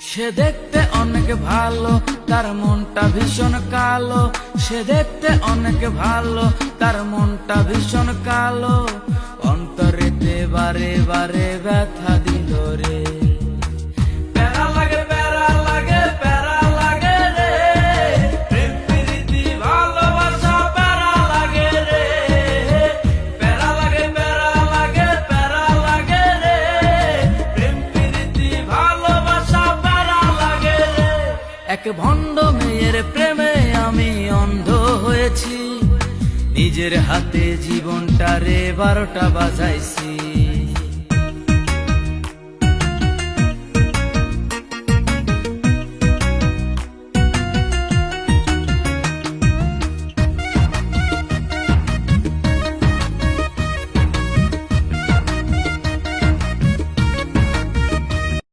সে দেখতে অনেক ভালো, তার মনটা ভীষণ কালো। সে দেখতে অনেক ভালো, তার মনটা ভীষণ কালো। অন্তরেতে বারে বারে ব্যথা দিল রে। প্যারা লাগে, প্যারা লাগে, প্যারা লাগে রে। প্রেম প্রীতি ভালোবাসা প্যারা লাগে রে। প্যারা লাগে, প্যারা লাগে, প্যারা লাগে রে। প্রেম প্রীতি ভালোবাসা প্যারা লাগে রে। এক ভণ্ড মেয়ের প্রেমে আমি অন্ধ হয়েছি, নিজের হাতে জীবনটারে 12টা বাজাইছি।